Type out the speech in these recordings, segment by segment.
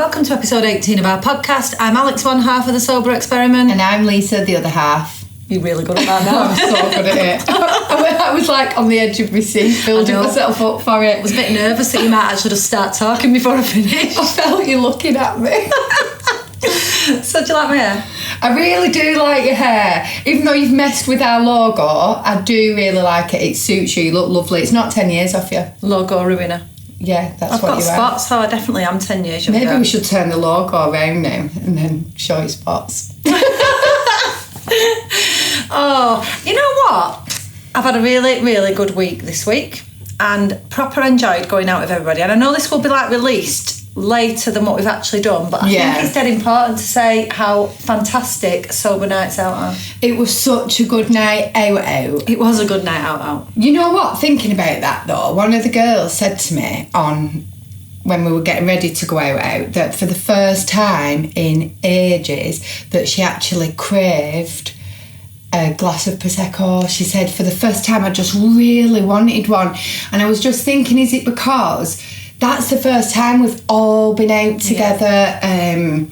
welcome to episode 18 of our podcast. I'm Alex, one half of the Sober Experiment. And I'm Lisa, the other half. You're really good at that now. I'm so good at it. I was like on the edge of my seat, building myself up for it. I was a bit nervous that you might actually just start talking before I finish. I felt you looking at me. So do you like my hair? I really do like your hair. Even though you've messed with our logo, I do really like it. It suits you. You look lovely. It's not 10 years off you. Logo ruiner. Yeah, that's I've what got you are. spots, so I definitely am 10 years younger. Maybe we should turn the logo around now and then show you spots. Oh, you know what? I've had a really, really good week this week and proper enjoyed going out with everybody. And I know this will be like released later than what we've actually done, but I think it's dead important to say how fantastic sober nights out are. It was such a good night out. It was a good night out. You know what? Thinking about that though, one of the girls said to me when we were getting ready to go out that for the first time in ages that she actually craved a glass of Prosecco. She said, for the first time I just really wanted one. And I was just thinking, is it because that's the first time we've all been out together? Yeah.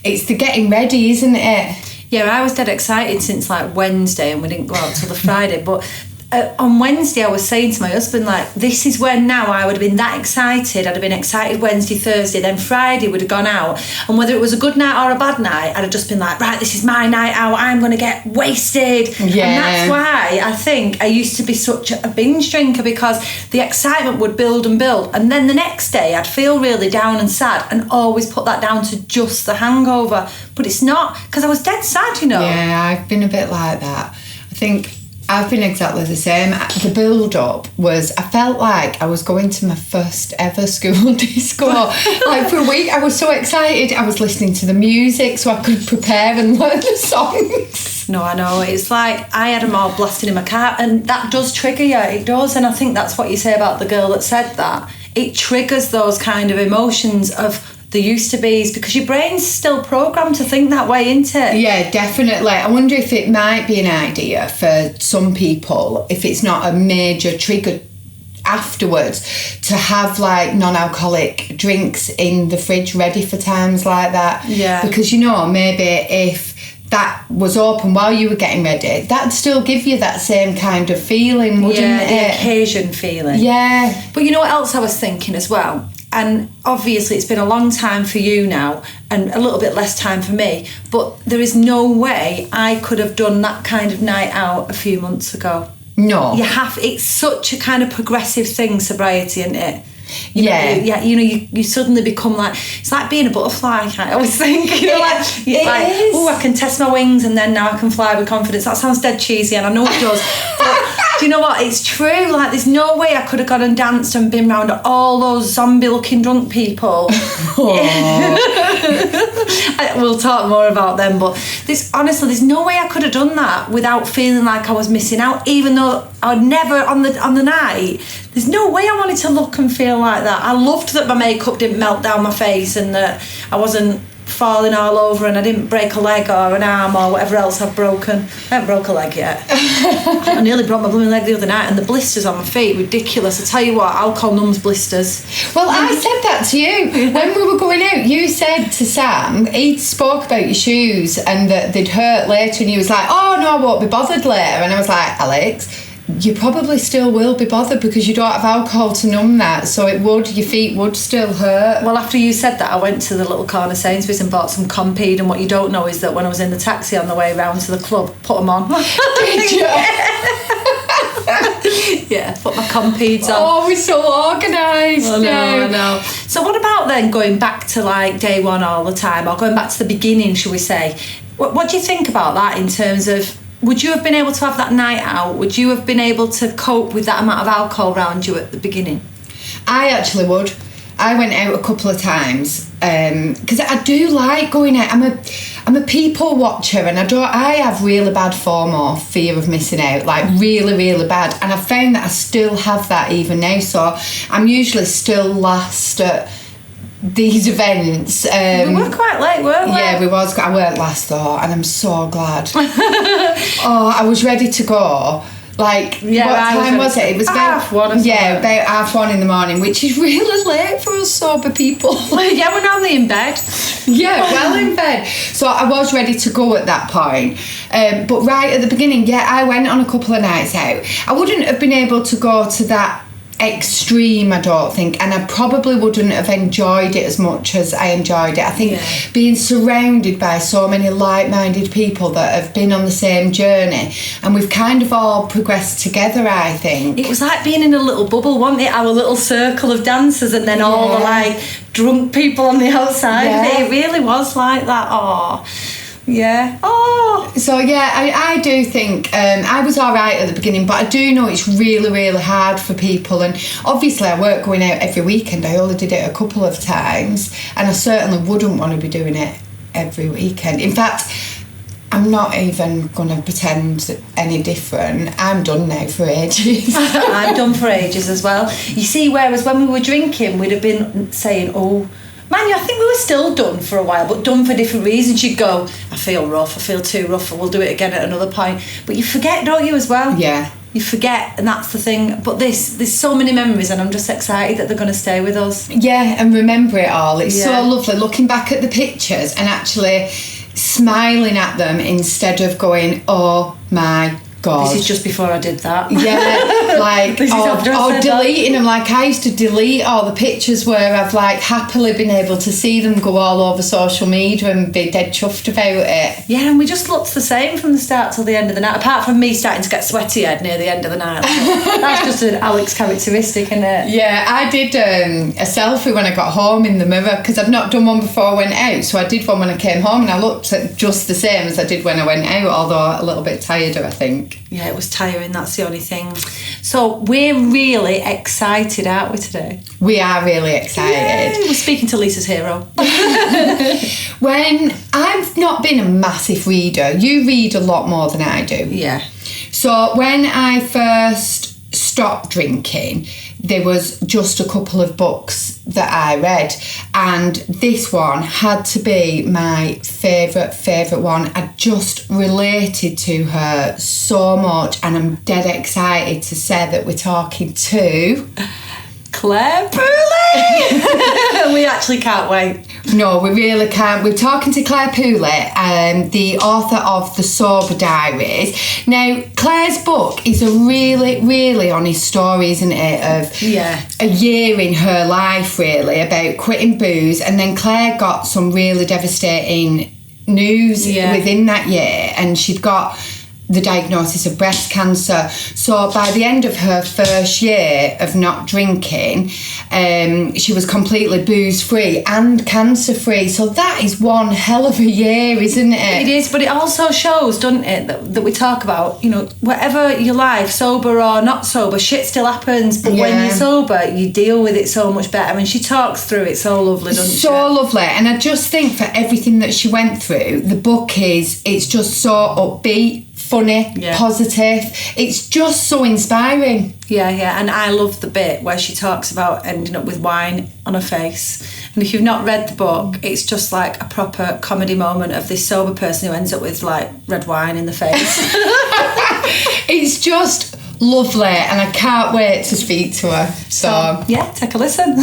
It's the getting ready, isn't it? Yeah, I was dead excited since like Wednesday and we didn't go out till the Friday, but on Wednesday I was saying to my husband, like, this is when now I would have been that excited. I'd have been excited Wednesday, Thursday, then Friday would have gone out, and whether it was a good night or a bad night, I'd have just been like, right, this is my night out, I'm going to get wasted. Yeah. And that's why I think I used to be such a binge drinker, because the excitement would build and build, and then the next day I'd feel really down and sad and always put that down to just the hangover, but it's not, because I was dead sad, you know. Yeah, I've been a bit like that. I think I've been exactly the same. The build-up was, I felt like I was going to my first ever school disco. Like for a week, I was so excited. I was listening to the music so I could prepare and learn the songs. No, I know. It's like I had them all blasting in my car, and that does trigger you. It does, and I think that's what you say about the girl that said that. It triggers those kind of emotions of the used to be's, because your brain's still programmed to think that way, isn't it? Yeah, definitely. I wonder if it might be an idea for some people, if it's not a major trigger afterwards, to have like non-alcoholic drinks in the fridge ready for times like that. Yeah. Because, you know, maybe if that was open while you were getting ready, that'd still give you that same kind of feeling, wouldn't it? The occasion feeling. Yeah. But you know what else I was thinking as well? And obviously it's been a long time for you now and a little bit less time for me, but there is no way I could have done that kind of night out a few months ago. No. It's such a kind of progressive thing, sobriety, isn't it? You suddenly become like, it's like being a butterfly, I always think. Oh, I can test my wings and then now I can fly with confidence. That sounds dead cheesy and I know it does. But do you know what? It's true. Like, there's no way I could have gone and danced and been around all those zombie-looking drunk people. We'll talk more about them, but there's no way I could have done that without feeling like I was missing out, even though I'd never on the night. There's no way I wanted to look and feel like that. I loved that my makeup didn't melt down my face and that I wasn't falling all over and I didn't break a leg or an arm or whatever else I've broken. I haven't broke a leg yet. I nearly broke my blooming leg the other night, and the blisters on my feet, ridiculous. I tell you what, alcohol numbs blisters. Well, I said that to you when we were going out. You said to Sam, he spoke about your shoes and that they'd hurt later, and he was like, oh no, I won't be bothered later. And I was like, Alex, you probably still will be bothered because you don't have alcohol to numb that, so your feet would still hurt. Well, after you said that, I went to the little corner Sainsbury's and bought some Compeed, and what you don't know is that when I was in the taxi on the way round to the club, put them on. Did you? Yeah, put my Compeeds on. Oh, we're so organised. I know. So what about then going back to like day one all the time, or going back to the beginning, shall we say? What do you think about that in terms of, would you have been able to have that night out? Would you have been able to cope with that amount of alcohol around you at the beginning? I actually would. I went out a couple of times because I do like going out. I'm a people watcher, and I have really bad FOMO, fear of missing out, like really, really bad. And I've found that I still have that even now. So I'm usually still last at these events. We were quite late, weren't we? Yeah, we was. I weren't last though, and I'm so glad. Oh, I was ready to go Like, Yeah, what time was it? It was about 1:30 or yeah, about 1:30 in the morning, which is really late for us sober people. Yeah, we're normally in bed. Yeah, well in bed. So I was ready to go at that point. But right at the beginning, yeah, I went on a couple of nights out. I wouldn't have been able to go to that extreme, I don't think, and I probably wouldn't have enjoyed it as much as I enjoyed it. I think being surrounded by so many like-minded people that have been on the same journey, and we've kind of all progressed together, I think. It was like being in a little bubble, wasn't it? Our little circle of dancers, and then all the like drunk people on the outside of it. It really was like that. Oh, yeah. Oh. So yeah, I do think I was all right at the beginning, but I do know it's really, really hard for people. And obviously I weren't going out every weekend. I only did it a couple of times, and I certainly wouldn't want to be doing it every weekend. In fact, I'm not even going to pretend any different. I'm done now for ages. I'm done for ages as well. You see, whereas when we were drinking, we'd have been saying, oh, man, I think we were still done for a while, but done for different reasons. You'd go, I feel rough, I feel too rough, and we'll do it again at another point. But you forget, don't you, as well? Yeah. You forget, and that's the thing. But there's so many memories, and I'm just excited that they're going to stay with us. Yeah, and remember it all. It's so lovely looking back at the pictures and actually smiling at them instead of going, oh my God. This is just before I did that. Yeah, like, or deleting them. Like, I used to delete all the pictures where I've, like, happily been able to see them go all over social media and be dead chuffed about it. Yeah, and we just looked the same from the start till the end of the night, apart from me starting to get sweaty head near the end of the night. That's just an Alex characteristic, isn't it? Yeah, I did a selfie when I got home in the mirror, because I've not done one before I went out, so I did one when I came home, and I looked just the same as I did when I went out, although a little bit tireder, I think. Yeah, it was tiring, that's the only thing. So we're really excited, aren't we, today? We are really excited. Yay, we're speaking to Lisa's hero. When I've not been a massive reader, you read a lot more than I do. Yeah. So when I first stopped drinking, there was just a couple of books that I read, and this one had to be my favourite one. I just related to her so much, and I'm dead excited to say that we're talking to Clare Pooley! We actually can't wait. No, we really can't. We're talking to Clare Pooley, the author of The Sober Diaries. Now, Clare's book is a really, really honest story, isn't it, of a year in her life, really, about quitting booze. And then Clare got some really devastating news within that year, and she'd got the diagnosis of breast cancer. So by the end of her first year of not drinking, she was completely booze free and cancer free. So that is one hell of a year, isn't it? It is, but it also shows, doesn't it, that we talk about, you know, whatever your life, sober or not sober, shit still happens, but when you're sober, you deal with it so much better. And she talks through it so lovely, doesn't she? So lovely. And I just think for everything that she went through, the book it's just so upbeat, funny, positive. It's just so inspiring. Yeah, and I love the bit where she talks about ending up with wine on her face. And if you've not read the book, it's just like a proper comedy moment of this sober person who ends up with like red wine in the face. It's just lovely, and I can't wait to speak to her. So yeah, take a listen.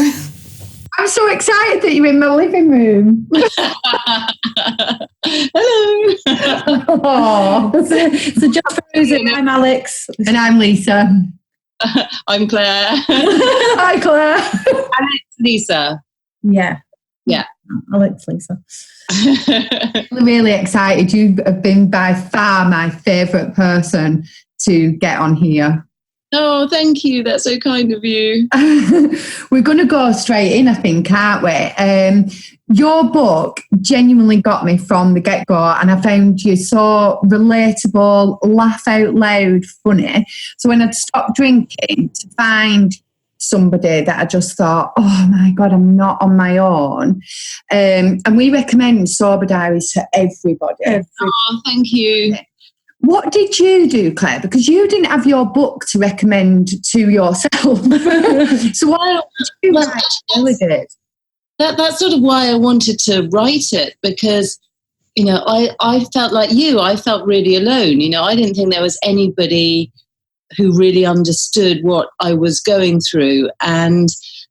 I'm so excited that you're in my living room. Hello. So just for music, I'm Alex. And I'm Lisa. I'm Claire. Hi, Claire. Alex, Lisa. Yeah. Alex, Lisa. I'm really excited. You have been by far my favourite person to get on here. Oh, thank you. That's so kind of you. We're going to go straight in, I think, aren't we? Your book genuinely got me from the get-go, and I found you so relatable, laugh out loud, funny. So when I'd stopped drinking, to find somebody that I just thought, oh my God, I'm not on my own. And we recommend Sober Diaries to everybody. Oh, thank you. What did you do, Claire? Because you didn't have your book to recommend to yourself. So why did you write it? That's sort of why I wanted to write it, because, you know, I felt like you. I felt really alone. You know, I didn't think there was anybody who really understood what I was going through. And,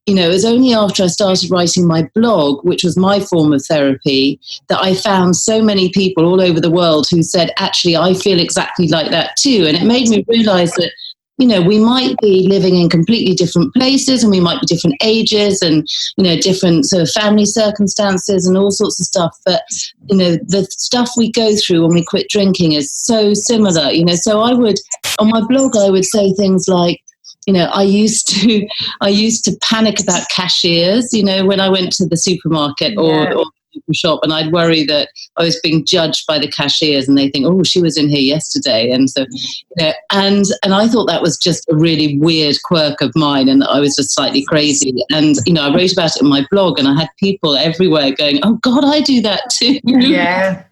you know, it was only after I started writing my blog, which was my form of therapy, that I found so many people all over the world who said, actually, I feel exactly like that too. And it made me realize that, you know, we might be living in completely different places, and we might be different ages, and, you know, different sort of family circumstances and all sorts of stuff. But, you know, the stuff we go through when we quit drinking is so similar, you know. So I would, on my blog, I would say things like, you know, I used to panic about cashiers, you know, when I went to the supermarket or shop, and I'd worry that I was being judged by the cashiers, and they think, oh, she was in here yesterday. And so, you know, and I thought that was just a really weird quirk of mine, and I was just slightly crazy. And, you know, I wrote about it in my blog, and I had people everywhere going, oh God, I do that too. Yeah.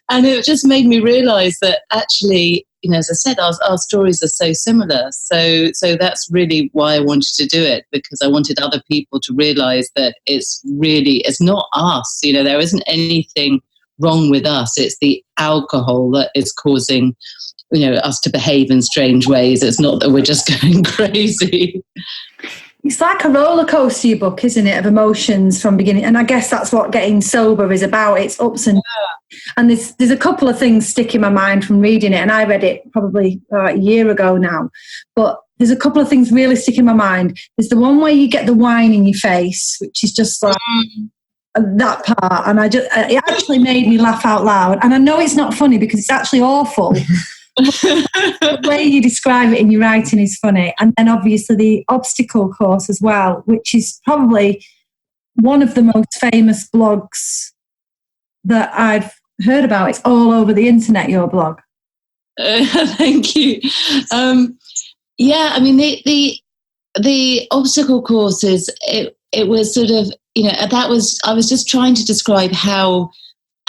And it just made me realize that actually, you know, as I said, our stories are so similar. So that's really why I wanted to do it, because I wanted other people to realize that it's not us. You know, there isn't anything wrong with us. It's the alcohol that is causing, you know, us to behave in strange ways. It's not that we're just going crazy. It's like a roller coaster, your book, isn't it, of emotions from beginning. And I guess that's what getting sober is about. It's ups and downs. And there's a couple of things stick in my mind from reading it. And I read it probably a year ago now. But there's a couple of things really stick in my mind. There's the one where you get the wine in your face, which is just like that part. And it actually made me laugh out loud. And I know it's not funny because it's actually awful. The way you describe it in your writing is funny. And then obviously the obstacle course as well, which is probably one of the most famous blogs that I've heard about. It's all over the internet, your blog. Thank you. Yeah, I mean, the obstacle courses, it was sort of, you know, I was just trying to describe how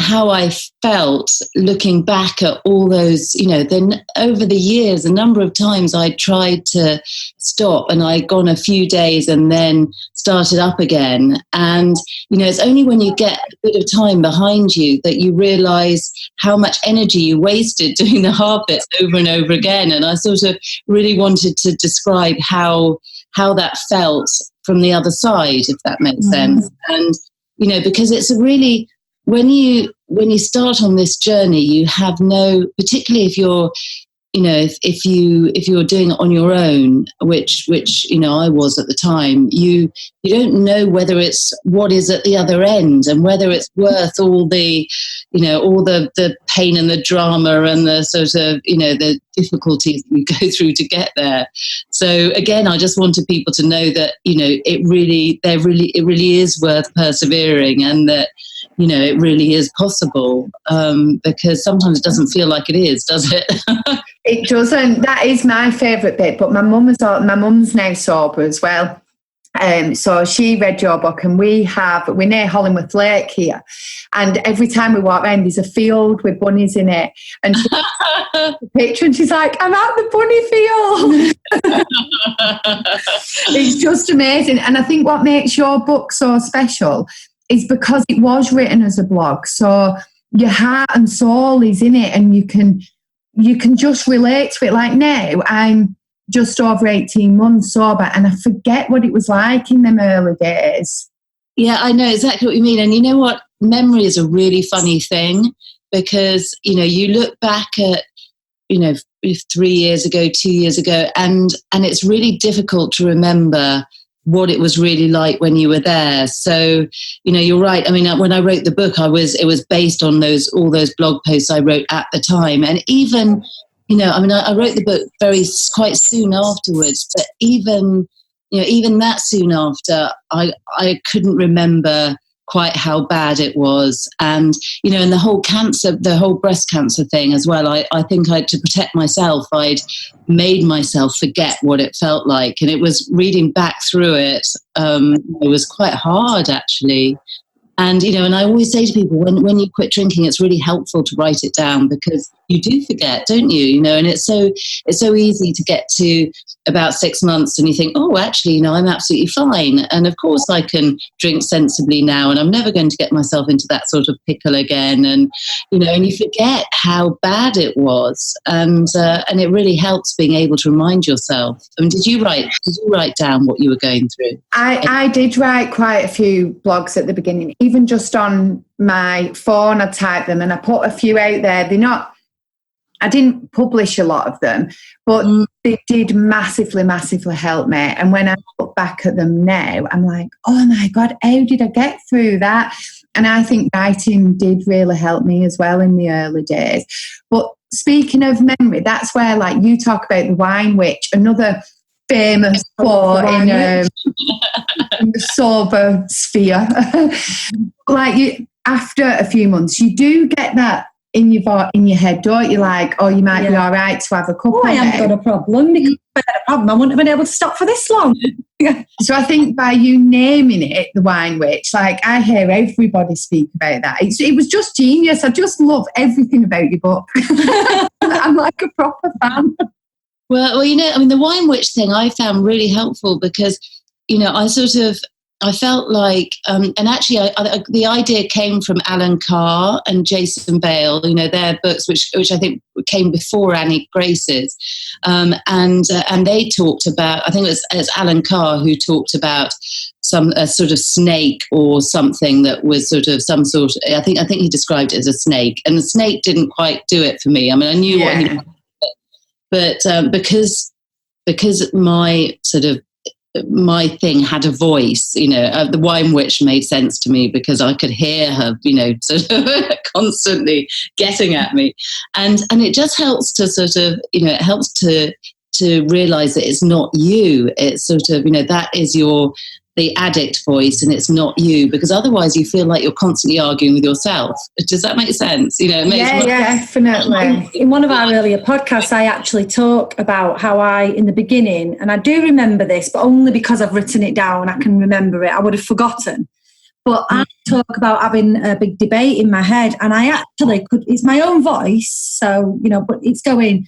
I felt looking back at all those, you know, then over the years, a number of times I tried to stop, and I'd gone a few days and then started up again. And, you know, it's only when you get a bit of time behind you that you realize how much energy you wasted doing the hard bits over and over again. And I sort of really wanted to describe how that felt from the other side, if that makes sense. And, you know, because it's a really, when you start on this journey, you have no, particularly if you're, you know, if you're doing it on your own, which you know I was at the time, you don't know whether it's what is at the other end, and whether it's worth all the, you know, all the pain and the drama and the sort of, you know, the difficulties we go through to get there. So again, I just wanted people to know that, you know, it really is worth persevering, and that, you know, it really is possible, because sometimes it doesn't feel like it is, does it? It doesn't. That is my favourite bit. But my mum's now sober as well. So she read your book, and we're near Hollingworth Lake here, and every time we walk around, there's a field with bunnies in it, and she the picture, and she's like, I'm at the bunny field. It's just amazing. And I think what makes your book so special is because it was written as a blog, so your heart and soul is in it, and you can just relate to it. Like now, I'm just over 18 months sober, and I forget what it was like in them early days. Yeah, I know exactly what you mean. And you know what? Memory is a really funny thing, because, you know, you look back at, you know, 3 years ago, 2 years ago, and it's really difficult to remember what it was really like when you were there. So, you know, you're right. I mean, when I wrote the book, it was based on all those blog posts I wrote at the time. And even, you know, I mean, I wrote the book quite soon afterwards, but even that soon after, I couldn't remember quite how bad it was. And, you know, and the whole breast cancer thing as well, I think to protect myself, I'd made myself forget what it felt like. And it was reading back through it, it was quite hard, actually. And, you know, and I always say to people, when you quit drinking, it's really helpful to write it down, because you do forget, don't you? You know, and it's so easy to get to about 6 months and you think, oh, actually, you know, I'm absolutely fine. And of course I can drink sensibly now and I'm never going to get myself into that sort of pickle again. And, you know, and you forget how bad it was. And it really helps being able to remind yourself. I mean, did you write down what you were going through? I did write quite a few blogs at the beginning, even just on my phone. I typed them and I put a few out there. I didn't publish a lot of them, but they did massively, massively help me. And when I look back at them now, I'm like, oh my God, how did I get through that? And I think writing did really help me as well in the early days. But speaking of memory, that's where, like, you talk about the wine witch, another famous quote in the sober sphere. Like, after a few months, you do get that in your head, don't you? Like, oh, you might be all right to have a couple. I haven't got a problem, because if I had a problem, I wouldn't have been able to stop for this long. So I think by you naming it the wine witch, like, I hear everybody speak about that. It was just genius. I just love everything about your book. I'm like a proper fan. Well, you know, I mean, the wine witch thing I found really helpful because, you know, I felt like, and actually the idea came from Alan Carr and Jason Bale, you know, their books, which I think came before Annie Grace's. And they talked about, I think it's Alan Carr who talked about a sort of snake or something that was sort of some sort of, I think he described it as a snake, and the snake didn't quite do it for me. I mean, I knew what he meant, but because my thing had a voice, you know, the wine witch made sense to me because I could hear her, you know, sort of constantly getting at me. And it just helps to sort of, you know, it helps to realize that it's not you. It's sort of, you know, that is the addict voice and it's not you, because otherwise you feel like you're constantly arguing with yourself. Does that make sense? You know, definitely. In one of our earlier podcasts, I actually talk about how in the beginning, and I do remember this, but only because I've written it down, I can remember it. I would have forgotten. But I talk about having a big debate in my head, and I actually could, it's my own voice, so, you know, but it's going,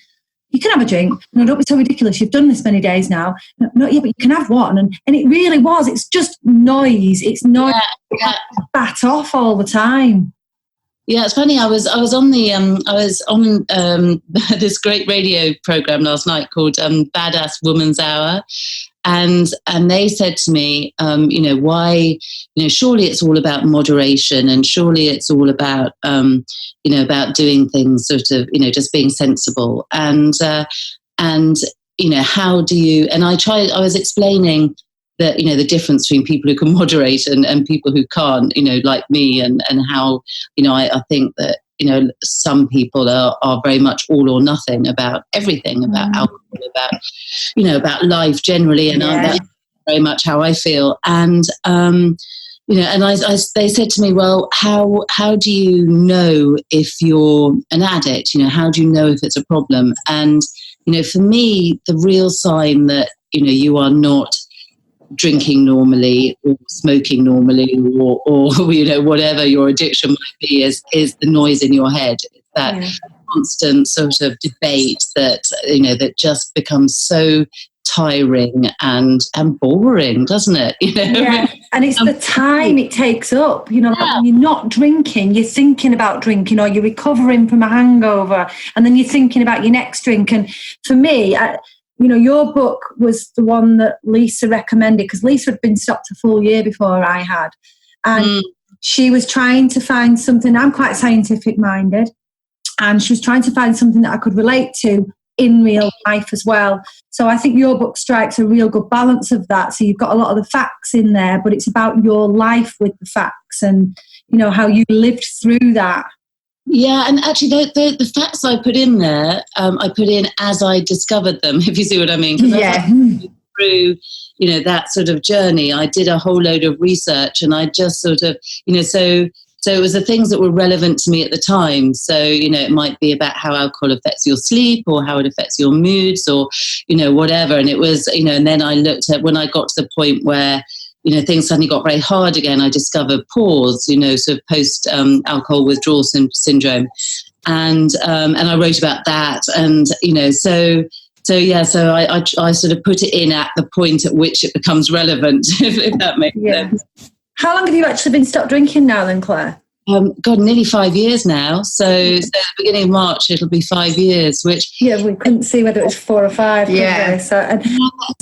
you can have a drink. No, don't be so ridiculous. You've done this many days now. No, yeah, but you can have one. And it really was. It's just noise. It's noise. Yeah. Bat off all the time. Yeah, it's funny. I was on this great radio program last night called Badass Woman's Hour, and they said to me, you know, why, you know, surely it's all about moderation, and surely it's all about, you know, about doing things sort of, you know, just being sensible, and you know, how do you? And I was explaining that, you know, the difference between people who can moderate and people who can't, you know, like me, and how, you know, I think that, you know, some people are very much all or nothing about everything, about alcohol, about, you know, about life generally, and that's very much how I feel. And you know, and they said to me, well, how do you know if you're an addict? You know, how do you know if it's a problem? And, you know, for me, the real sign that, you know, you are not drinking normally or smoking normally or you know, whatever your addiction might be, is the noise in your head. It's that constant sort of debate that, you know, that just becomes so tiring and boring, doesn't it? You know? Yeah, and it's the time it takes up. You know, like when you're not drinking, you're thinking about drinking, or you're recovering from a hangover, and then you're thinking about your next drink. And for me, you know, your book was the one that Lisa recommended, because Lisa had been stopped a full year before I had. And she was trying to find something. I'm quite scientific minded, and she was trying to find something that I could relate to in real life as well. So I think your book strikes a real good balance of that. So you've got a lot of the facts in there, but it's about your life with the facts and, you know, how you lived through that. Yeah, and actually the facts I put in there, I put in as I discovered them, if you see what I mean. Yeah. Through, you know, that sort of journey, I did a whole load of research, and I just sort of, you know, so it was the things that were relevant to me at the time. So, you know, it might be about how alcohol affects your sleep, or how it affects your moods, or, you know, whatever. And it was, you know, and then I looked at, when I got to the point where, you know, things suddenly got very hard again, I discovered PAWS, you know, so post alcohol withdrawal syndrome. and I wrote about that, and so I sort of put it in at the point at which it becomes relevant, if that makes sense. How long have you actually been stopped drinking now then, Claire? God, nearly 5 years now. So at the beginning of March, it'll be 5 years, which... Yeah, we couldn't see whether it was 4 or 5. Yeah. So,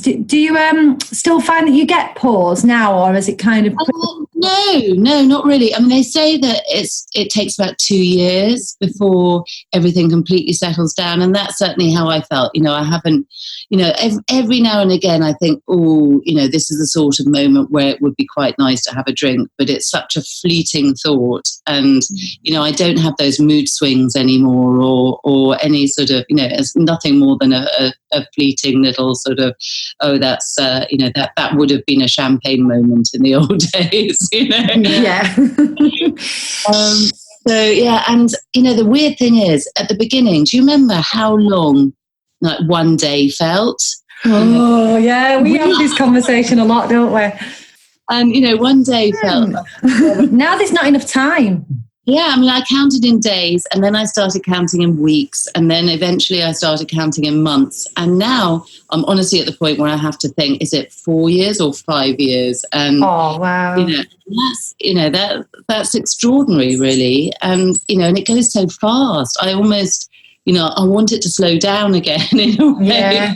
do you still find that you get pause now, or is it kind of... No, not really. I mean, they say that it takes about 2 years before everything completely settles down, and that's certainly how I felt. I haven't, every now and again I think, this is the sort of moment where it would be quite nice to have a drink, but it's such a fleeting thought. And, I don't have those mood swings anymore or any sort of, it's nothing more than a fleeting little sort of, that's, that would have been a champagne moment in the old days, Yeah. And, the weird thing is, at the beginning, do you remember how long, like, one day felt? Oh, yeah, we have this conversation a lot, don't we? And, one day felt... Now there's not enough time. Yeah, I mean, I counted in days, and then I started counting in weeks, and then eventually I started counting in months. And now I'm honestly at the point where I have to think, is it 4 years or 5 years? And oh, wow. That's extraordinary, really. And, and it goes so fast. I almost, I want it to slow down again in a way. Yeah.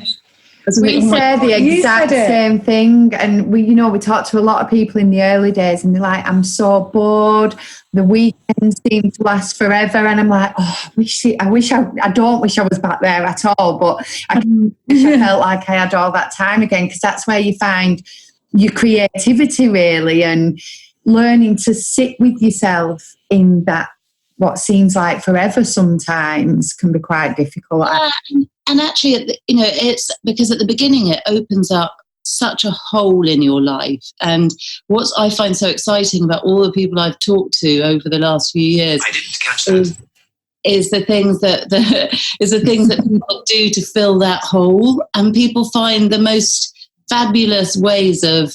We say the exact same thing, and we talk to a lot of people in the early days, and they're like, "I'm so bored. The weekends seem to last forever," and I'm like, "Oh, I don't wish I was back there at all, but I wish I felt like I had all that time again, because that's where you find your creativity really, and learning to sit with yourself in that what seems like forever sometimes can be quite difficult." And actually, it's because at the beginning it opens up such a hole in your life. And what I find so exciting about all the people I've talked to over the last few years, I didn't catch that. Is the things that people do to fill that hole, and people find the most fabulous ways of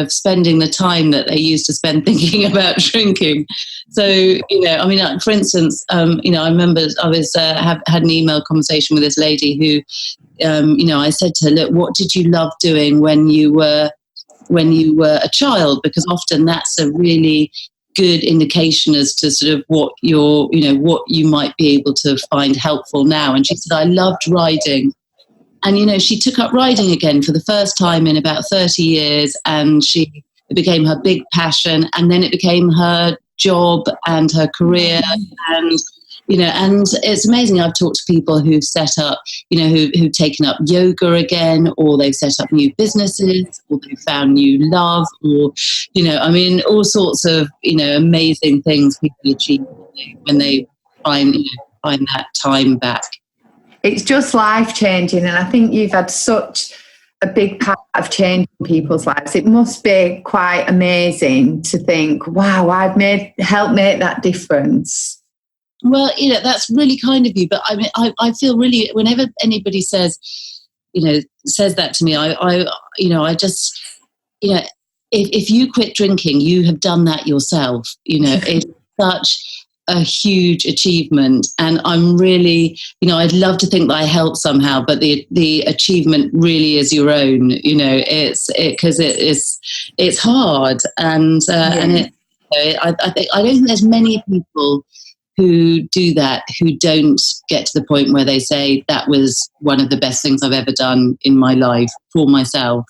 spending the time that they used to spend thinking about drinking. So, for instance, I remember I was had an email conversation with this lady who, I said to her, look, what did you love doing when you were a child? Because often that's a really good indication as to sort of what you might be able to find helpful now. And she said, I loved riding. And, she took up riding again for the first time in about 30 years, and it became her big passion, and then it became her job and her career. And, and it's amazing. I've talked to people who've set up, who've taken up yoga again, or they've set up new businesses, or they've found new love, or, all sorts of, amazing things people achieve when they find that time back. It's just life-changing, and I think you've had such a big part of changing people's lives. It must be quite amazing to think, wow, I've helped make that difference. Well, that's really kind of you, but I mean, I feel really, whenever anybody says that to me, I just, if you quit drinking, you have done that yourself. It's such a huge achievement, and I'm really, I'd love to think that I helped somehow, but the achievement really is your own. Because it's hard, and I don't think there's many people who do that, who don't get to the point where they say that was one of the best things I've ever done in my life for myself.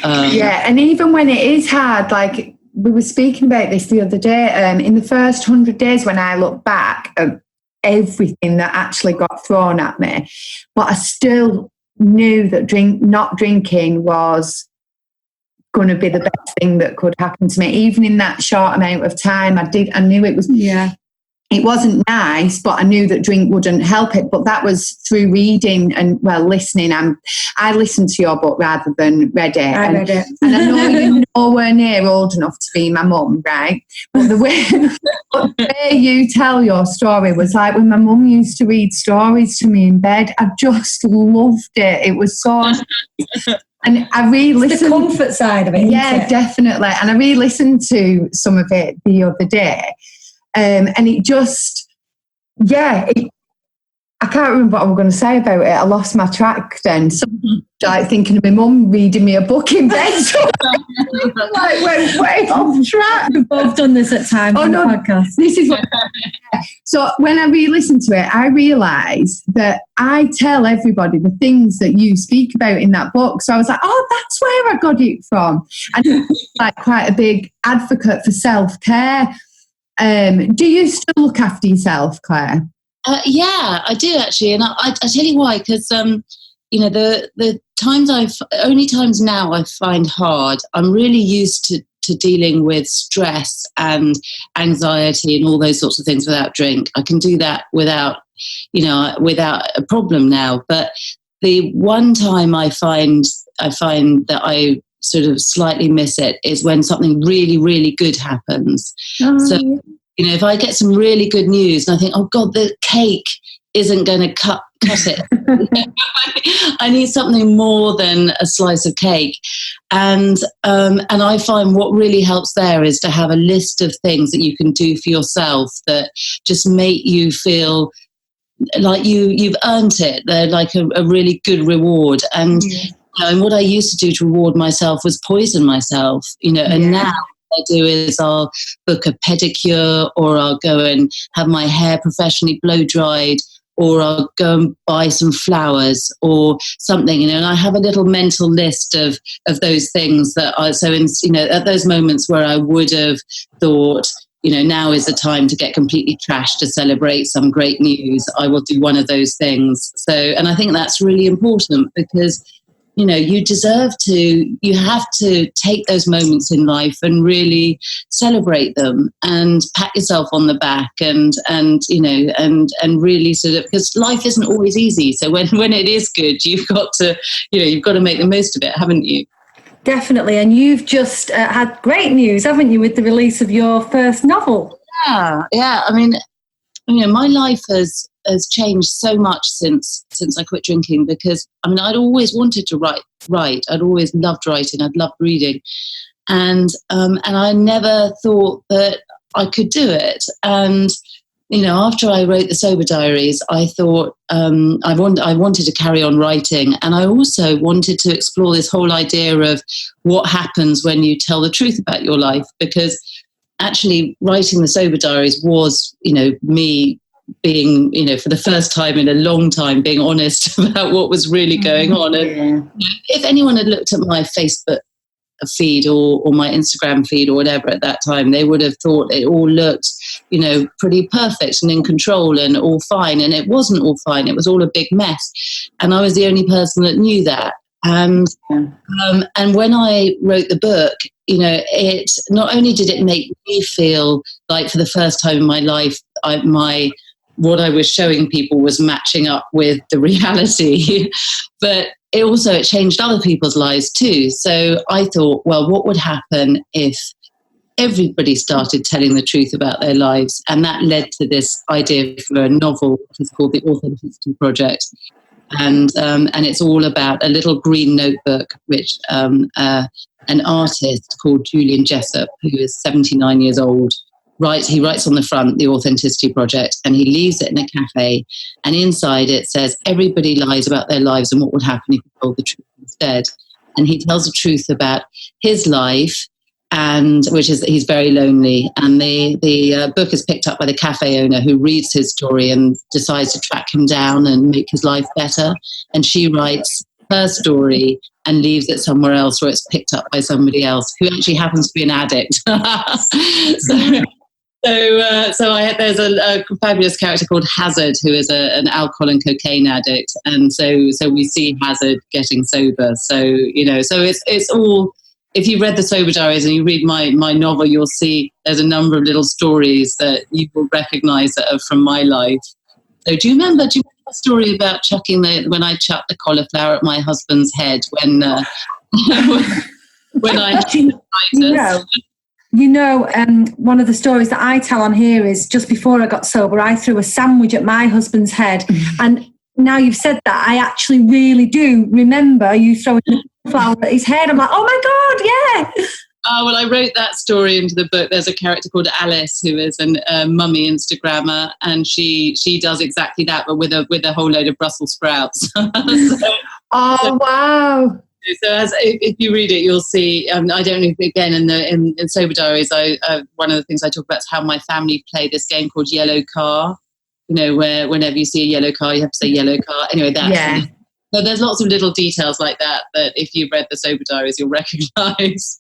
And even when it is hard, like we were speaking about this the other day, in the first 100 days when I look back at everything that actually got thrown at me, but I still knew that not drinking was going to be the best thing that could happen to me. Even in that short amount of time, I knew it was... Yeah. It wasn't nice, but I knew that drink wouldn't help it. But that was through reading and, listening. I listened to your book rather than read it. I read it. And I know you're nowhere near old enough to be my mum, right? But the way you tell your story was like when my mum used to read stories to me in bed. I just loved it. It was so... And I re-listened. It's the comfort side of it. Yeah, definitely. And I re-listened to some of it the other day. And it just, yeah, I can't remember what I was going to say about it. I lost my track then. So, like thinking of my mum reading me a book in bed. So like went way off track. We've both done this at times on the podcast. This is what. So when I re-listen to it, I realise that I tell everybody the things that you speak about in that book. So I was like, oh, that's where I got it from. And I'm like quite a big advocate for self-care. Do you still look after yourself, Claire? Yeah, I do actually, and I tell you why, because the only times now I find hard. I'm really used to dealing with stress and anxiety and all those sorts of things without drink. I can do that without a problem now. But the one time I find that I sort of slightly miss it is when something really, really good happens. So. If I get some really good news and I think, oh God, the cake isn't going to cut it. I need something more than a slice of cake. And I find what really helps there is to have a list of things that you can do for yourself that just make you feel like you've earned it. They're like a really good reward. And, and what I used to do to reward myself was poison myself, and now I do is I'll book a pedicure, or I'll go and have my hair professionally blow dried, or I'll go and buy some flowers or something, and I have a little mental list of those things that at those moments where I would have thought, now is the time to get completely trashed to celebrate some great news, I will do one of those things. So, and I think that's really important because you have to take those moments in life and really celebrate them and pat yourself on the back and really sort of, because life isn't always easy. So when it is good, you've got to make the most of it, haven't you? Definitely. And you've just had great news, haven't you, with the release of your first novel? Yeah. I mean, my life has changed so much since I quit drinking, because I'd always wanted to write. I'd always loved writing. I'd loved reading, and I never thought that I could do it. And after I wrote the Sober Diaries, I thought I wanted to carry on writing, and I also wanted to explore this whole idea of what happens when you tell the truth about your life, because actually writing the Sober Diaries was me being, for the first time in a long time, being honest about what was really going on. And if anyone had looked at my Facebook feed or my Instagram feed or whatever at that time, they would have thought it all looked, pretty perfect and in control and all fine. And it wasn't all fine. It was all a big mess. And I was the only person that knew that. And when I wrote the book, it not only did it make me feel like for the first time in my life, what I was showing people was matching up with the reality, but it changed other people's lives too. So I thought, well, what would happen if everybody started telling the truth about their lives? And that led to this idea for a novel, which is called The Authenticity Project. And it's all about a little green notebook, which an artist called Julian Jessup, who is 79 years old, he writes on the front, The Authenticity Project, and he leaves it in a cafe. And inside it says, everybody lies about their lives and what would happen if you told the truth instead. And he tells the truth about his life, and which is that he's very lonely. And the book is picked up by the cafe owner, who reads his story and decides to track him down and make his life better. And she writes her story and leaves it somewhere else where it's picked up by somebody else who actually happens to be an addict. So there's a fabulous character called Hazard, who is an alcohol and cocaine addict, and so we see Hazard getting sober. So it's all. If you read the Sober Diaries and you read my novel, you'll see there's a number of little stories that you will recognise that are from my life. So do you remember the story about when I chucked the cauliflower at my husband's head when I one of the stories that I tell on here is just before I got sober, I threw a sandwich at my husband's head. And now you've said that, I actually really do remember you throwing the flower at his head. I'm like, oh my God, yeah. Well, I wrote that story into the book. There's a character called Alice who is a mummy Instagrammer, and she does exactly that, but with a whole load of Brussels sprouts. Wow! So if you read it, you'll see. I don't know. Again, in Sober Diaries, one of the things I talk about is how my family play this game called Yellow Car. Where whenever you see a yellow car, you have to say yellow car. Anyway, that's so there's lots of little details like that if you've read the Sober Diaries, you'll recognise.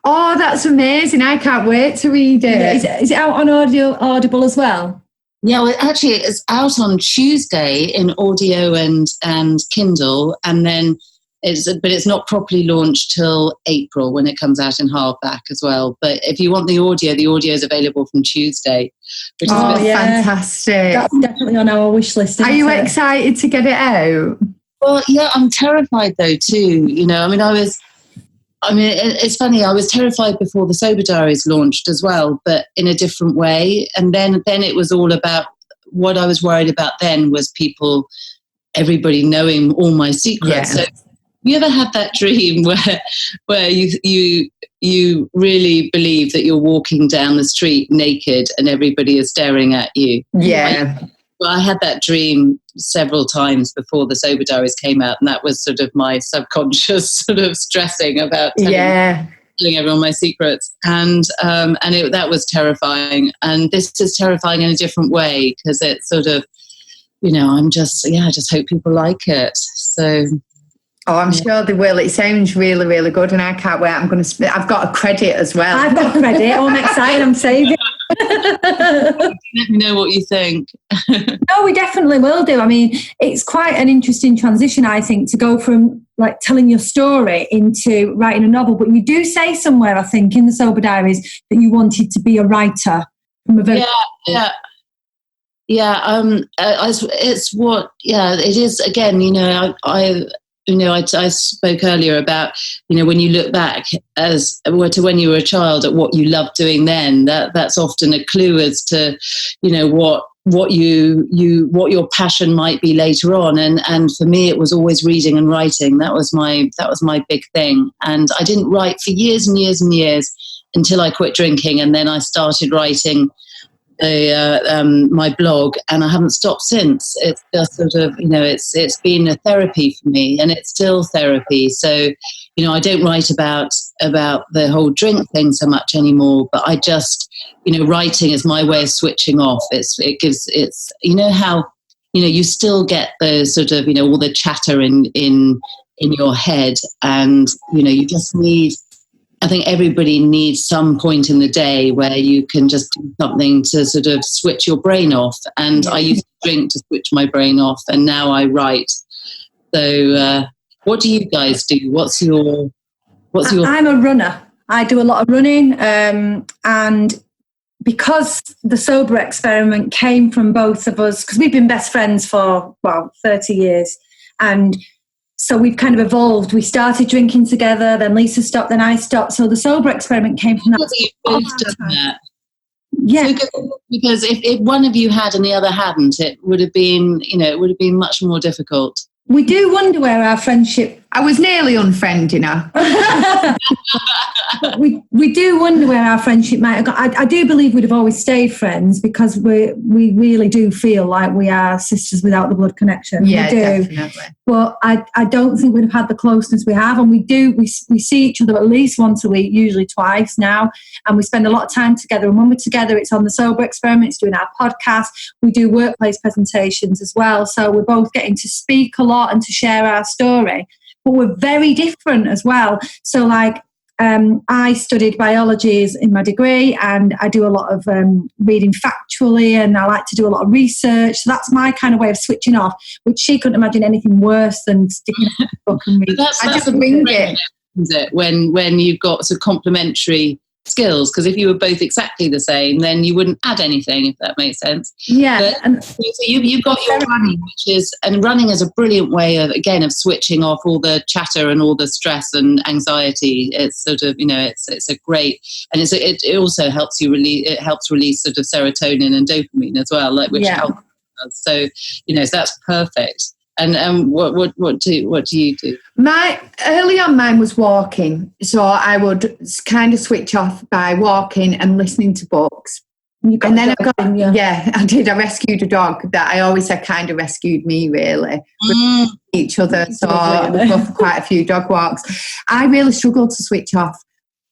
Oh, that's amazing! I can't wait to read it. Is it out on Audible as well? Yeah, well, actually, it's out on Tuesday in audio and Kindle, and then it's not properly launched till April when it comes out in hardback as well. But if you want the audio is available from Tuesday. Which is fantastic! That's definitely on our wish list. Are you excited to get it out? Well, yeah, I'm terrified though too. It's funny. I was terrified before the Sober Diaries launched as well, but in a different way. And then it was all about what I was worried about. Then was everybody knowing all my secrets. Yeah. So, you ever had that dream where you really believe that you're walking down the street naked and everybody is staring at you? Yeah. I had that dream several times before the Sober Diaries came out, and that was sort of my subconscious sort of stressing about telling everyone my secrets, and that was terrifying. And this is terrifying in a different way because it's sort of, I just hope people like it. So. Oh, I'm sure they will. It sounds really, really good, and I can't wait. I've got a credit as well. I've got a credit. Oh, I'm excited. I'm saving. Let me know what you think. No, we definitely will do. I mean, it's quite an interesting transition, I think, to go from like telling your story into writing a novel. But you do say somewhere, I think, in the Sober Diaries that you wanted to be a writer from a very it is again. I spoke earlier about, when you look back to when you were a child at what you loved doing then, that's often a clue as to, what your passion might be later on. And for me, it was always reading and writing. That was my big thing. And I didn't write for years and years and years until I quit drinking. And then I started writing my blog, and I haven't stopped since. It's just sort of, it's been a therapy for me, and it's still therapy. So, I don't write about the whole drink thing so much anymore, but I just, writing is my way of switching off. It's how, you still get the sort of, all the chatter in your head, and, you just need, I think everybody needs some point in the day where you can just do something to sort of switch your brain off. And I used to drink to switch my brain off, and now I write. So, what do you guys do? What's your? I'm a runner. I do a lot of running, and because the Sober experiment came from both of us, because we've been best friends for 30 years, and so we've kind of evolved. We started drinking together, then Lisa stopped, then I stopped. So the Sober experiment came from that. You've both done that. Yeah. So, because if one of you had and the other hadn't, it would have been, much more difficult. We do wonder where our friendship... I was nearly unfriending her. we do wonder where our friendship might have gone. I do believe we'd have always stayed friends because we really do feel like we are sisters without the blood connection. Yeah, we do. Definitely. But I don't think we'd have had the closeness we have. And we see each other at least once a week, usually twice now. And we spend a lot of time together. And when we're together, it's on the Sober experiment, it's doing our podcast. We do workplace presentations as well. So we're both getting to speak a lot and to share our story. But we're very different as well. So I studied biology in my degree, and I do a lot of reading factually, and I like to do a lot of research. So that's my kind of way of switching off, which she couldn't imagine anything worse than sticking a book and reading. I just wing it when you've got sort of complementary skills, because if you were both exactly the same, then you wouldn't add anything, if that makes sense. Yeah. So you've got your running, running is a brilliant way of switching off all the chatter and all the stress and anxiety. It's sort of, it's a great, and it also helps you release sort of serotonin and dopamine as well, which helps us. So, so that's perfect. And what do you do? Early on, mine was walking. So I would kind of switch off by walking and listening to books. And then I did. I rescued a dog that I always said kind of rescued me, really. Each other. So we go for quite a few dog walks. I really struggled to switch off.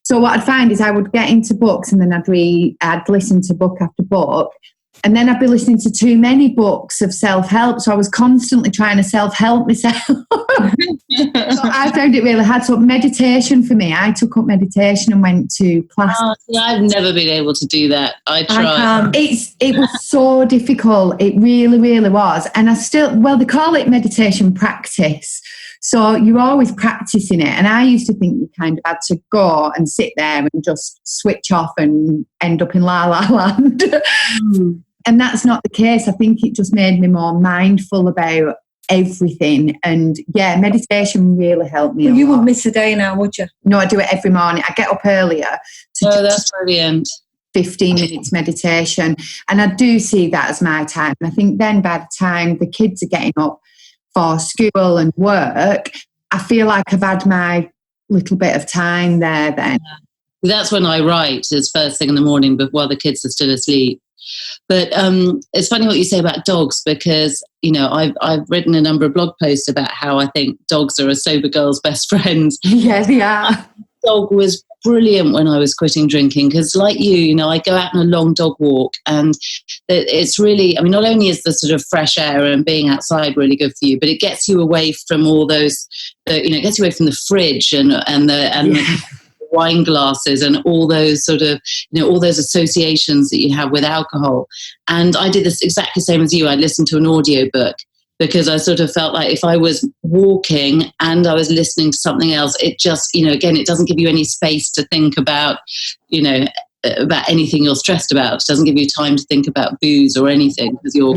So what I'd find is I would get into books and then I'd listen to book after book. And then I'd be listening to too many books of self-help. So I was constantly trying to self-help myself. So I found it really hard. So meditation for me, I took up meditation and went to class. I've never been able to do that. I tried. It was so difficult. It really, really was. And they call it meditation practice. So you're always practicing it. And I used to think you kind of had to go and sit there and just switch off and end up in La La Land. And that's not the case. I think it just made me more mindful about everything. And meditation really helped me. You wouldn't miss a day now, would you? No, I do it every morning. I get up earlier. That's brilliant. 15 minutes meditation. And I do see that as my time. I think then by the time the kids are getting up for school and work, I feel like I've had my little bit of time there then. That's when I write, is first thing in the morning, but while the kids are still asleep. But it's funny what you say about dogs, because I've written a number of blog posts about how I think dogs are a sober girl's best friends. Yeah, they are. Dog was brilliant when I was quitting drinking, because like you, I go out on a long dog walk, and it's really, not only is the sort of fresh air and being outside really good for you, but it gets you away from all those, it gets you away from the fridge and the wine glasses and all those sort of, all those associations that you have with alcohol. And I did this exactly same as you. I listened to an audiobook, because I sort of felt like if I was walking and I was listening to something else, it just, again, it doesn't give you any space to think about, about anything you're stressed about. It doesn't give you time to think about booze or anything, because you're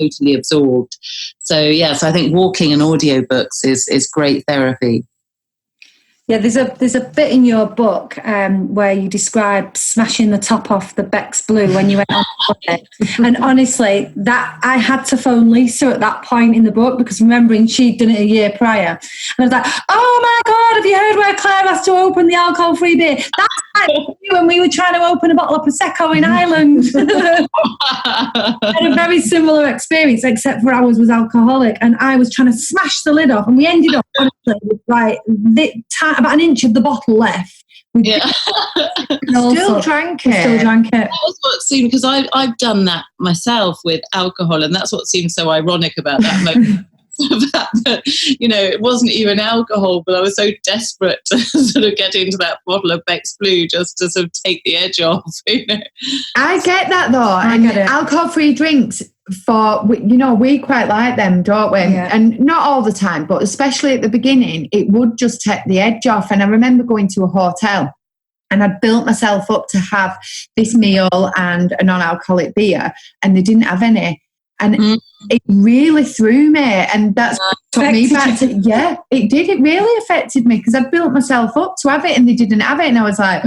totally absorbed. So I think walking and audiobooks is great therapy. Yeah, there's a bit in your book where you describe smashing the top off the Beck's Blue when you went on holiday. And honestly, that I had to phone Lisa at that point in the book, because remembering she'd done it a year prior. And I was like, oh my God, have you heard where Claire has to open the alcohol-free beer? That's like when we were trying to open a bottle of Prosecco in Ireland. I had a very similar experience, except for ours was alcoholic, and I was trying to smash the lid off, and we ended up honestly with about an inch of the bottle left. Still drank it. That was what seemed, because I've done that myself with alcohol, and that's what seemed so ironic about that moment. The fact that, it wasn't even alcohol, but I was so desperate to sort of get into that bottle of Beck's Blue just to sort of take the edge off. I get that though. I get it. Alcohol-free drinks, we quite like them, don't we? Yeah. And not all the time, but especially at the beginning, it would just take the edge off. And I remember going to a hotel, and I'd built myself up to have this meal and a non-alcoholic beer, and they didn't have any. And it really threw me, and that's what took me back to, it did. It really affected me, because I'd built myself up to have it, and they didn't have it, and I was like,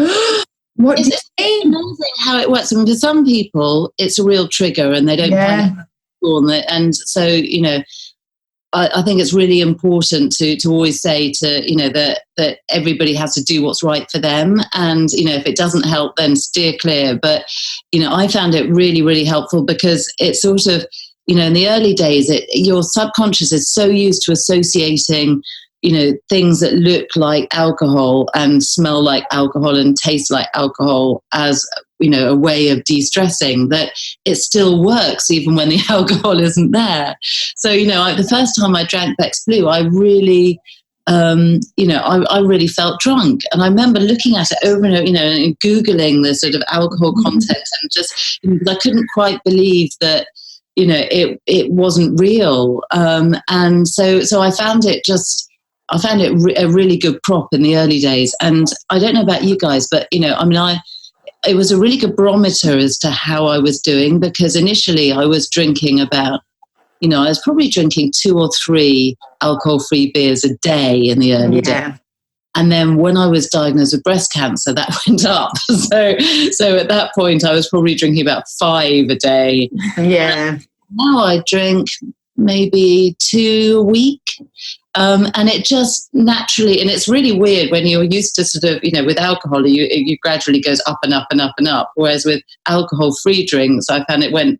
what do you mean? It's amazing how it works. For some people, it's a real trigger, and they don't find it. And so, I think it's really important to always say that everybody has to do what's right for them. And, if it doesn't help, then steer clear. But, I found it really, really helpful, because it's sort of, in the early days, your subconscious is so used to associating, things that look like alcohol and smell like alcohol and taste like alcohol as, a way of de-stressing, that it still works even when the alcohol isn't there. So, the first time I drank Beck's Blue, I really, I really felt drunk. And I remember looking at it over and over, and Googling the sort of alcohol content, and just, I couldn't quite believe that, it wasn't real. And so I found it a really good prop in the early days. And I don't know about you guys, but, it was a really good barometer as to how I was doing, because initially I was drinking about, I was probably drinking 2 or 3 alcohol-free beers a day in the early days. And then when I was diagnosed with breast cancer, that went up. So at that point, I was probably drinking about 5 a day. Yeah. Now I drink maybe 2 a week. And it just naturally, and it's really weird when you're used to sort of, with alcohol, you gradually goes up and up and up and up. Whereas with alcohol-free drinks, I found it went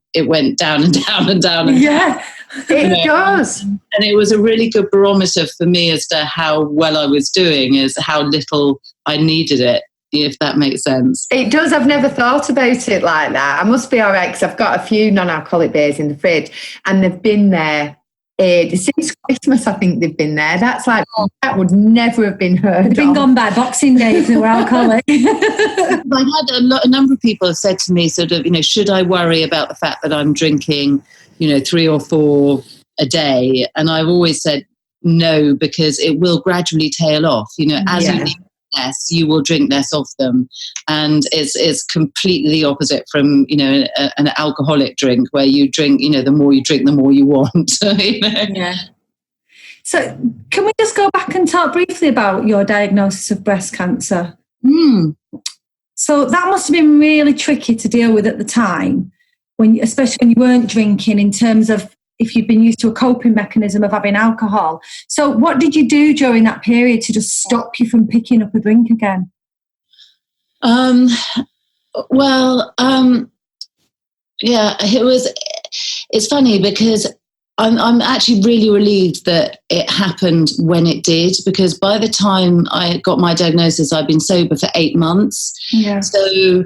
down and down and down. And yeah, it does. And it was a really good barometer for me as to how well I was doing, is how little I needed it, if that makes sense. It does. I've never thought about it like that. I must be all right, because I've got a few non-alcoholic beers in the fridge, and they've been there since Christmas. I think they've been there. That's like, that would never have been heard They've been gone by Boxing Day if they were alcoholic. I had a number of people have said to me sort of, should I worry about the fact that I'm drinking, 3 or 4 a day? And I've always said no, because it will gradually tail off. As you need less, you will drink less of them, and it's completely the opposite from an alcoholic drink, where you drink, the more you drink, the more you want. Yeah. So can we just go back and talk briefly about your diagnosis of breast cancer? So that must have been really tricky to deal with at the time, especially when you weren't drinking, in terms of if you've been used to a coping mechanism of having alcohol. So what did you do during that period to just stop you from picking up a drink again? It's funny, because I'm actually really relieved that it happened when it did, because by the time I got my diagnosis, I'd been sober for 8 months. Yeah. So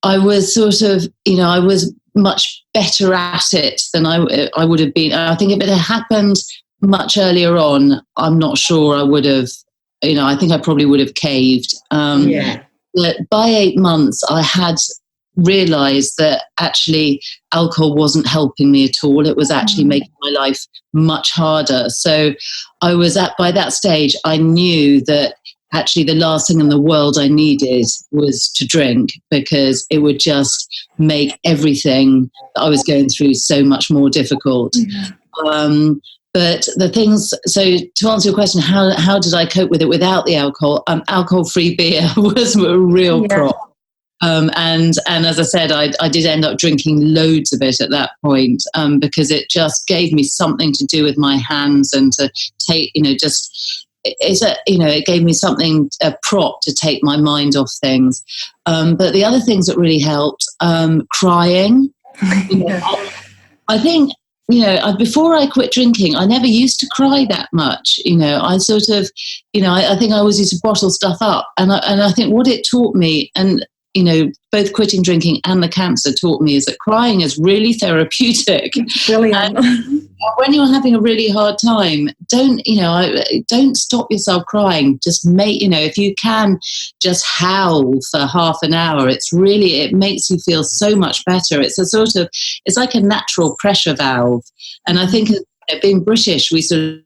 I was sort of, I was much better at it than I would have been. I think if it had happened much earlier on, I'm not sure I would have, I think I probably would have caved. But by 8 months, I had realised that actually alcohol wasn't helping me at all. It was actually making my life much harder. So by that stage, I knew that actually the last thing in the world I needed was to drink, because it would just make everything that I was going through so much more difficult. But the things, so to answer your question, how did I cope with it without the alcohol? Alcohol-free beer was a real prop. And as I said, I did end up drinking loads of it at that point, because it just gave me something to do with my hands, and to take, it gave me something, a prop to take my mind off things. But the other things that really helped, crying. I think, before I quit drinking, I never used to cry that much. I sort of, I think I always used to bottle stuff up. And I think what it taught me, and both quitting drinking and the cancer taught me, is that crying is really therapeutic. Brilliant. And when you're having a really hard time, don't stop yourself crying. Just if you can, just howl for half an hour. It makes you feel so much better. It's like a natural pressure valve. And I think, being British, we sort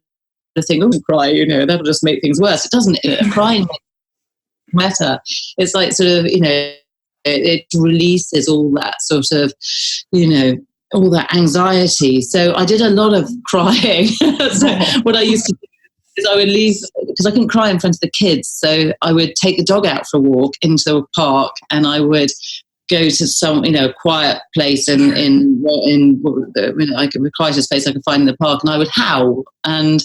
of think, oh, cry, that'll just make things worse. It doesn't. Crying makes better. It's like sort of, it releases all that sort of, all that anxiety. So I did a lot of crying. So what I used to do is I would leave, because I couldn't cry in front of the kids, so I would take the dog out for a walk into a park, and I would go to some, quiet place in the quietest place I could find in the park, and I would howl, and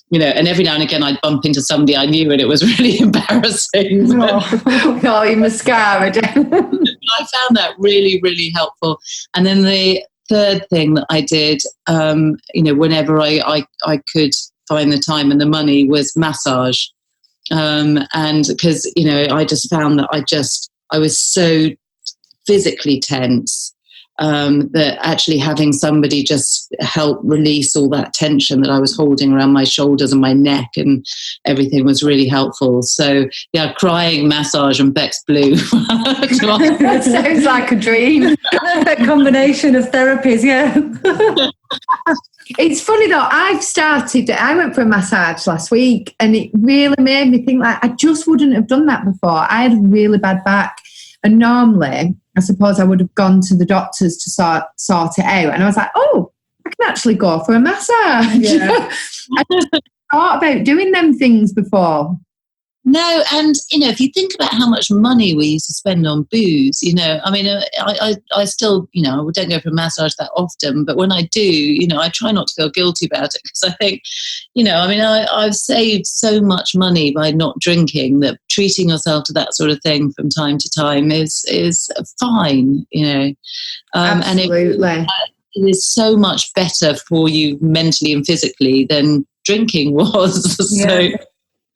and every now and again I'd bump into somebody I knew, and it was really embarrassing. Your mascara. I found that really, really helpful. And then the third thing that I did, whenever I could find the time and the money, was massage. And because, I just found that I was so physically tense, that actually having somebody just help release all that tension that I was holding around my shoulders and my neck and everything was really helpful. So yeah, crying, massage and Beck's Blue. That sounds like a dream. A combination of therapies, yeah. It's funny though, I went for a massage last week, and it really made me think, like, I just wouldn't have done that before. I had a really bad back, and normally I suppose I would have gone to the doctors to sort it out. And I was like, oh, I can actually go for a massage. Yeah. I just thought about doing them things before. No, and if you think about how much money we used to spend on booze, I mean, I still, I don't go for a massage that often, but when I do, I try not to feel guilty about it, because I think, I've saved so much money by not drinking, that treating yourself to that sort of thing from time to time is fine, Absolutely. And it is so much better for you mentally and physically than drinking was. Yeah. So.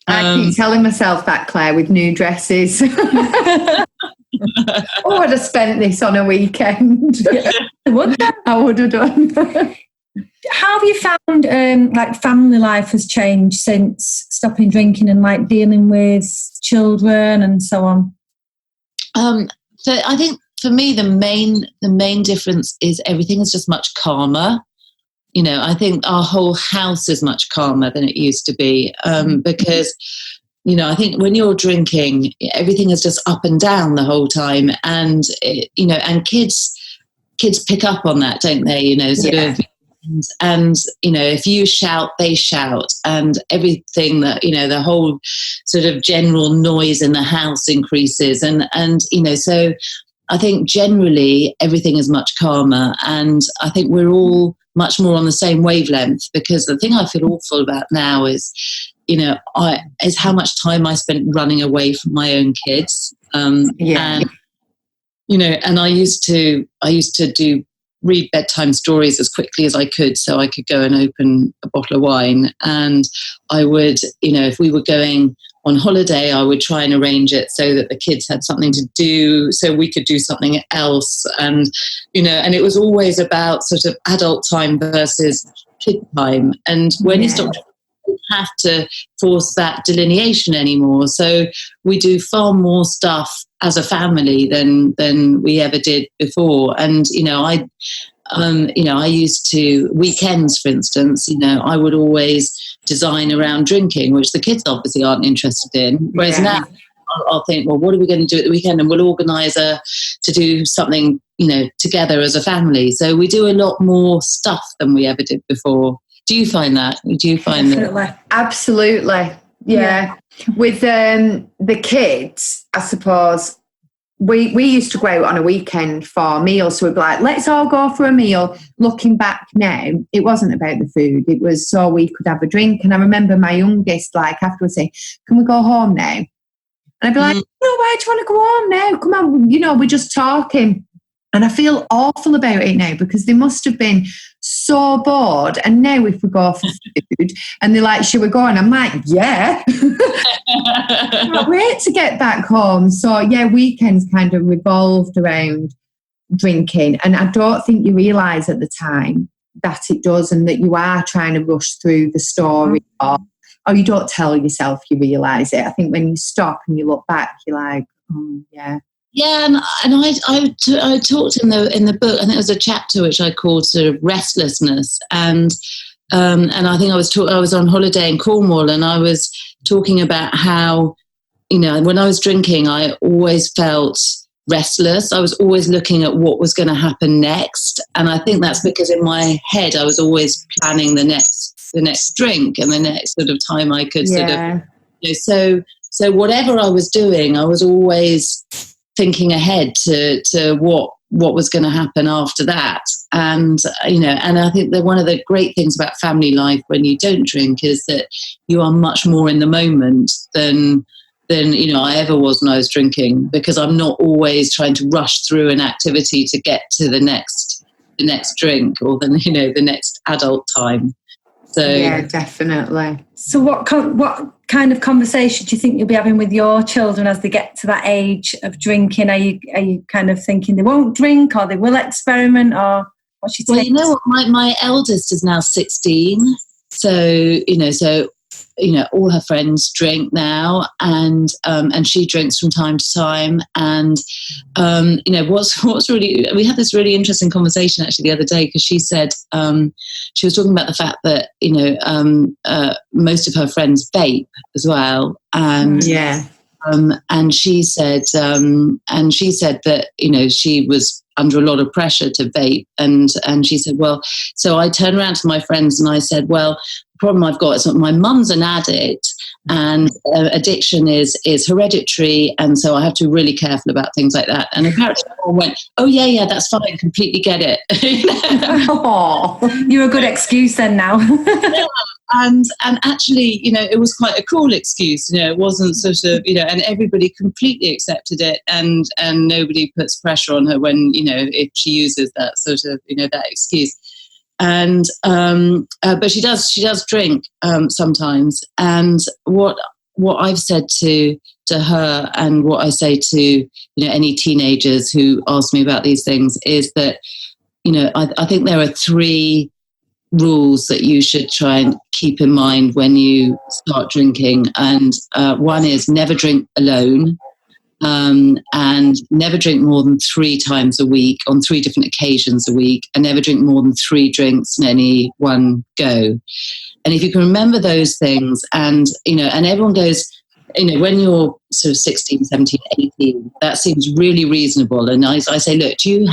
I keep telling myself that, Claire, with new dresses. I'd have spent this on a weekend. I would have done. How have you found like family life has changed since stopping drinking, and like dealing with children and so on? So I think for me the main difference is everything is just much calmer. I think our whole house is much calmer than it used to be, because, I think when you're drinking, everything is just up and down the whole time. And, and kids pick up on that, don't they? And, if you shout, they shout, and everything that, the whole sort of general noise in the house increases. And so I think generally everything is much calmer, and I think we're all much more on the same wavelength, because the thing I feel awful about now is, is how much time I spent running away from my own kids. And, and I used to read bedtime stories as quickly as I could, so I could go and open a bottle of wine. And I would, if we were going on holiday, I would try and arrange it so that the kids had something to do, so we could do something else. And, and it was always about sort of adult time versus kid time. And when you stop, you have to force that delineation anymore. So we do far more stuff as a family than we ever did before. And, I used to, weekends, for instance, I would always design around drinking, which the kids obviously aren't interested in. Whereas now I'll think, well, what are we going to do at the weekend? And we'll organise to do something, together as a family. So we do a lot more stuff than we ever did before. Do you find that? Definitely. Absolutely. Yeah. With the kids, I suppose, we used to go out on a weekend for meals, so we'd be like, let's all go for a meal. Looking back now, it wasn't about the food, it was so we could have a drink. And I remember my youngest, like, afterwards saying, can we go home now? And I'd be like, no, why do you want to go home now? Come on, we're just talking. And I feel awful about it now, because they must have been so bored. And now if we go for food and they're like, should we go? And I'm like, yeah. I can't wait to get back home. So, yeah, weekends kind of revolved around drinking. And I don't think you realise at the time that it does, and that you are trying to rush through the story, or you don't tell yourself you realise it. I think when you stop and you look back, you're like, oh, yeah. Yeah, and I talked in the book. I think there was a chapter which I called sort of restlessness, and I think I was on holiday in Cornwall, and I was talking about how, when I was drinking, I always felt restless. I was always looking at what was going to happen next, and I think that's because in my head I was always planning the next drink and the next sort of time I could sort of, so whatever I was doing, I was always thinking ahead to what was going to happen after that. And and I think that one of the great things about family life when you don't drink is that you are much more in the moment than I ever was when I was drinking, because I'm not always trying to rush through an activity to get to the next drink or the next adult time. So yeah, definitely. So what kind of conversation do you think you'll be having with your children as they get to that age of drinking? Are you kind of thinking they won't drink, or they will experiment, or what's your take? Well, what, my eldest is now 16, so all her friends drink now, and she drinks from time to time. And what's really, we had this really interesting conversation actually the other day, because she said she was talking about the fact that most of her friends vape as well, and and she said that she was under a lot of pressure to vape, and she said, well, so I turned around to my friends and I said, well, problem I've got is that my mum's an addict, and addiction is hereditary, and so I have to be really careful about things like that. And apparently everyone went, oh yeah, that's fine, completely get it. Oh, you're a good excuse then now. Yeah. And actually, it was quite a cruel excuse. It wasn't sort of, and everybody completely accepted it, and nobody puts pressure on her when, if she uses that sort of, that excuse. And but she does drink sometimes. And what I've said to her, and what I say to any teenagers who ask me about these things, is that I think there are 3 rules that you should try and keep in mind when you start drinking. And one is never drink alone, and never drink more than 3 times a week on 3 different occasions a week, and never drink more than 3 drinks in any one go. And if you can remember those things, and and everyone goes, when you're sort of 16, 17, 18, that seems really reasonable. And I say, look, do you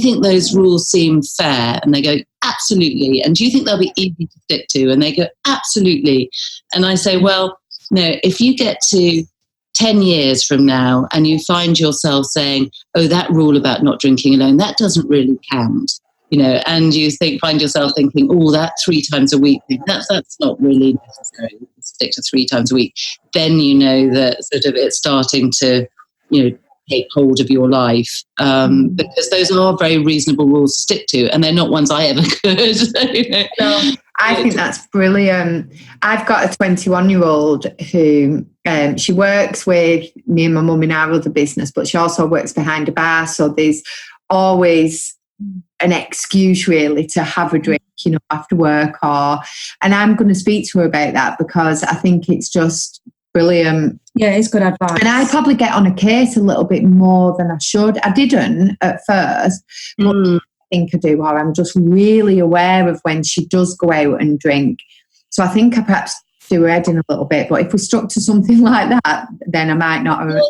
think those rules seem fair? And they go, absolutely. And do you think they'll be easy to stick to? And they go, absolutely. And I say, well, no, if you get to 10 years from now and you find yourself saying, oh, that rule about not drinking alone, that doesn't really count, and you find yourself thinking, oh, that 3 times a week thing, that's not really necessary to stick to 3 times a week, then that sort of it's starting to, take hold of your life, because those are very reasonable rules to stick to, and they're not ones I ever could. No, I think that's brilliant. I've got a 21-year-old who she works with me and my mum in our other business, but she also works behind a bar, so there's always an excuse really to have a drink, after work, and I'm going to speak to her about that, because I think it's just brilliant. Yeah, it's good advice. And I probably get on a case a little bit more than I should. I didn't at first, but I think I do, or I'm just really aware of when she does go out and drink. So I think I perhaps do her head in a little bit, but if we stuck to something like that, then I might not have.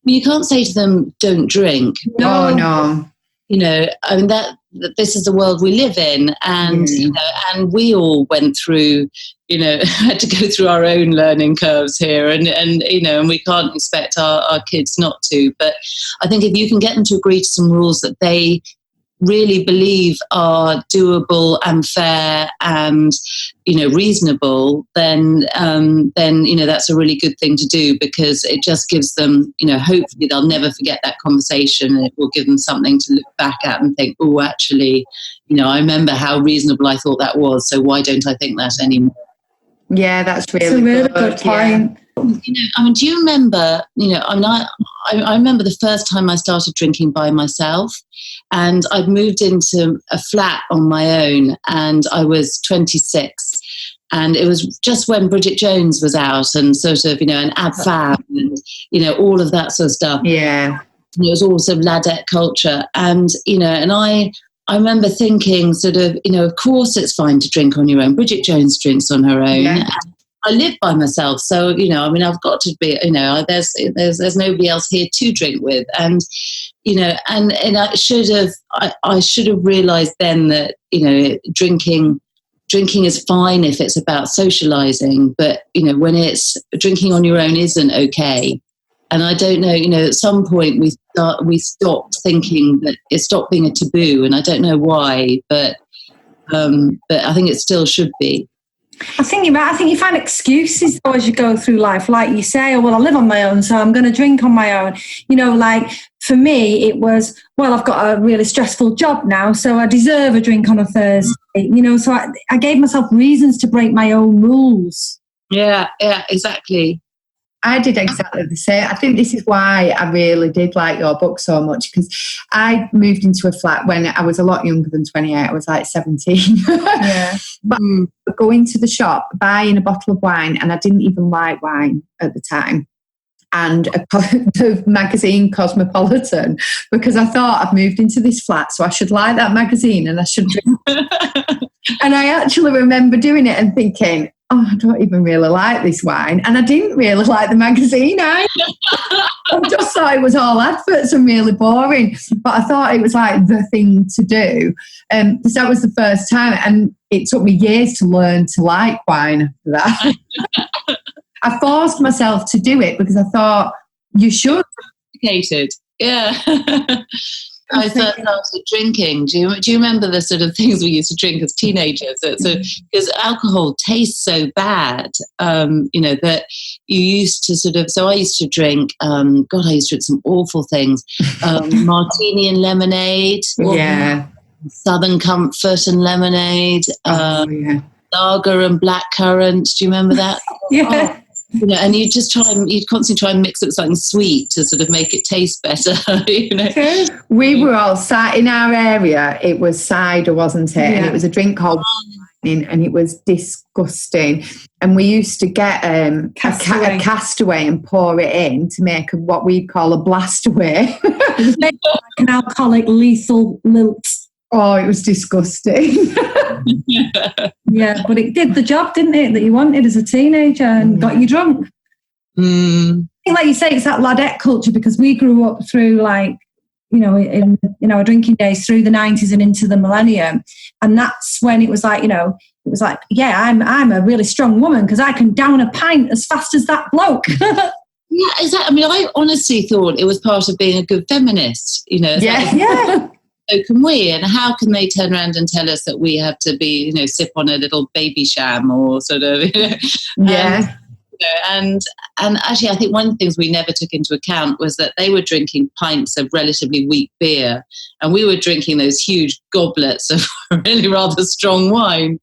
You can't say to them, don't drink. No. I mean, this is the world we live in, and and we all went through, had to go through our own learning curves here, and we can't expect our kids not to. But I think if you can get them to agree to some rules that they really believe are doable and fair and reasonable, then that's a really good thing to do, because it just gives them, hopefully they'll never forget that conversation, and it will give them something to look back at and think, oh, actually, I remember how reasonable I thought that was, so why don't I think that anymore? Yeah, that's really good point. Do you remember, I remember the first time I started drinking by myself, and I'd moved into a flat on my own, and I was 26, and it was just when Bridget Jones was out, and sort of, and Ab Fab, and, all of that sort of stuff. Yeah. It was all sort of ladette culture, and, and I remember thinking sort of course it's fine to drink on your own. Bridget Jones drinks on her own. Yeah. I live by myself, so I've got to be. There's nobody else here to drink with, and and I should have realised then that drinking is fine if it's about socialising, but when it's drinking on your own isn't okay. And I don't know, at some point we stopped thinking that it stopped being a taboo, and I don't know why, but I think it still should be. I think you're right. I think you find excuses though as you go through life. Like you say, oh, well, I live on my own, so I'm going to drink on my own. Like for me, it was, well, I've got a really stressful job now, so I deserve a drink on a Thursday. So I gave myself reasons to break my own rules. Yeah, exactly. I did exactly the same. I think this is why I really did like your book so much, because I moved into a flat when I was a lot younger than 28. I was like 17. Yeah. But going to the shop, buying a bottle of wine, and I didn't even like wine at the time, and the magazine Cosmopolitan, because I thought I've moved into this flat, so I should like that magazine and I should drink. And I actually remember doing it and thinking, I don't even really like this wine. And I didn't really like the magazine either. I just thought it was all adverts and really boring. But I thought it was like the thing to do. Because that was the first time. And it took me years to learn to like wine after that. I forced myself to do it because I thought, you should. Yeah. I started drinking. Do you remember the sort of things we used to drink as teenagers? So because alcohol tastes so bad, that you used to sort of. So I used to drink. I used to drink some awful things. Martini and lemonade. Yeah. Southern Comfort and lemonade. Yeah. Lager and blackcurrant. Do you remember that? Yeah. And you'd constantly try and mix it with something sweet to sort of make it taste better. We were all in our area. It was cider, wasn't it? Yeah. And it was a drink called and it was disgusting. And we used to get a castaway and pour it in to make what we'd call a blastaway. An alcoholic lethal lilt. Oh, it was disgusting. Yeah, but it did the job, didn't it, that you wanted as a teenager and got you drunk. Like you say, it's that ladette culture because we grew up through in our drinking days through the 90s and into the millennium. And that's when it was like, yeah, I'm a really strong woman because I can down a pint as fast as that bloke. Yeah, exactly. I mean, I honestly thought it was part of being a good feminist, Yeah. So can we? And how can they turn around and tell us that we have to be, sip on a little baby sham or sort of, Yeah. And actually, I think one of the things we never took into account was that they were drinking pints of relatively weak beer, and we were drinking those huge goblets of really rather strong wine,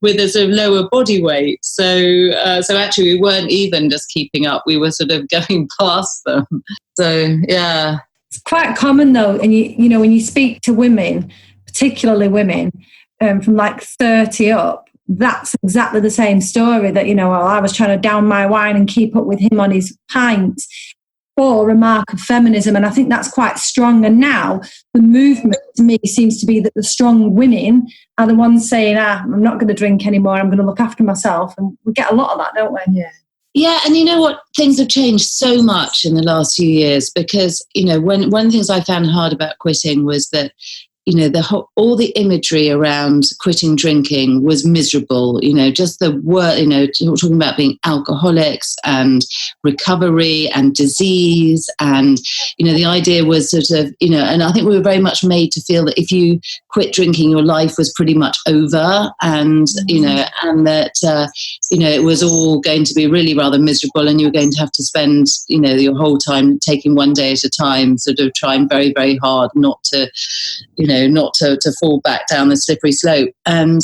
with a sort of lower body weight. So actually, we weren't even just keeping up; we were sort of going past them. So yeah. It's quite common though, and when you speak to women, particularly women from like 30 up, that's exactly the same story. That I was trying to down my wine and keep up with him on his pints, for a mark of feminism, and I think that's quite strong. And now the movement to me seems to be that the strong women are the ones saying, "I'm not going to drink anymore. I'm going to look after myself," and we get a lot of that, don't we? Yeah. Yeah, and you know what? Things have changed so much in the last few years because, one of the things I found hard about quitting was that, all the imagery around quitting drinking was miserable. Just the word, talking about being alcoholics and recovery and disease. And, the idea was sort of, and I think we were very much made to feel that if you quit drinking, your life was pretty much over. And, and that, it was all going to be really rather miserable and you were going to have to spend, your whole time taking one day at a time, sort of trying very, very hard not to fall back down the slippery slope. And,